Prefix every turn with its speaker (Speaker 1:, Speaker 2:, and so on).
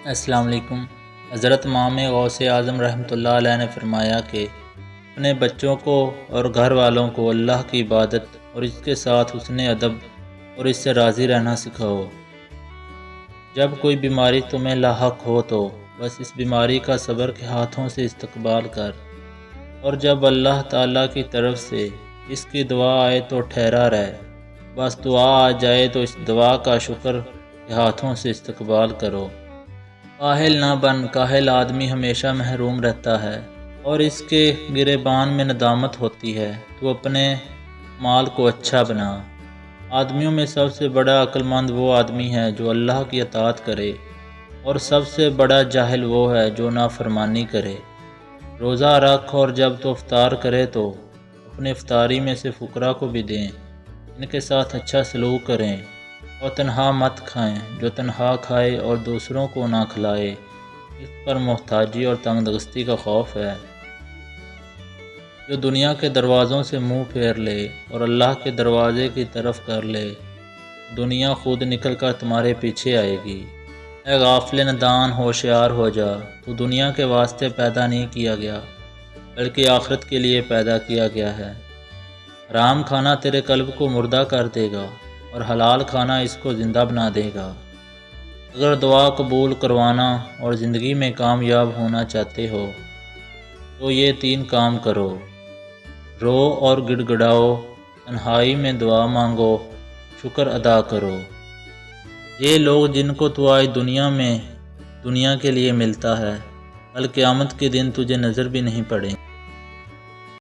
Speaker 1: السلام علیکم۔ حضرت امام غوث اعظم رحمۃ اللہ علیہ نے فرمایا کہ اپنے بچوں کو اور گھر والوں کو اللہ کی عبادت اور اس کے ساتھ حسن ادب اور اس سے راضی رہنا سکھاؤ۔ جب کوئی بیماری تمہیں لاحق ہو تو بس اس بیماری کا صبر کے ہاتھوں سے استقبال کر، اور جب اللہ تعالیٰ کی طرف سے اس کی دعا آئے تو ٹھہرا رہ، بس دعا آ جائے تو اس دعا کا شکر کے ہاتھوں سے استقبال کرو۔ کاہل نہ بن، کاہل آدمی ہمیشہ محروم رہتا ہے اور اس کے گریبان میں ندامت ہوتی ہے۔ تو اپنے مال کو اچھا بنا۔ آدمیوں میں سب سے بڑا عقل مند وہ آدمی ہے جو اللہ کی اطاعت کرے، اور سب سے بڑا جاہل وہ ہے جو نافرمانی کرے۔ روزہ رکھ، اور جب تو افطار کرے تو اپنے افطاری میں سے فقراء کو بھی دیں، ان کے ساتھ اچھا سلوک کریں، اور تنہا مت کھائیں۔ جو تنہا کھائے اور دوسروں کو نہ کھلائے، اس پر محتاجی اور تنگ دستی کا خوف ہے۔ جو دنیا کے دروازوں سے منہ پھیر لے اور اللہ کے دروازے کی طرف کر لے، دنیا خود نکل کر تمہارے پیچھے آئے گی۔ اے غافل ندان، ہوشیار ہو جا، تو دنیا کے واسطے پیدا نہیں کیا گیا بلکہ آخرت کے لیے پیدا کیا گیا ہے۔ حرام کھانا تیرے قلب کو مردہ کر دے گا اور حلال کھانا اس کو زندہ بنا دے گا۔ اگر دعا قبول کروانا اور زندگی میں کامیاب ہونا چاہتے ہو تو یہ 3 کام کرو: رو اور گڑ گڑاؤ، تنہائی میں دعا مانگو، شکر ادا کرو۔ یہ لوگ جن کو تو آج دنیا کے لیے ملتا ہے، کل قیامت کے دن تجھے نظر بھی نہیں پڑیں۔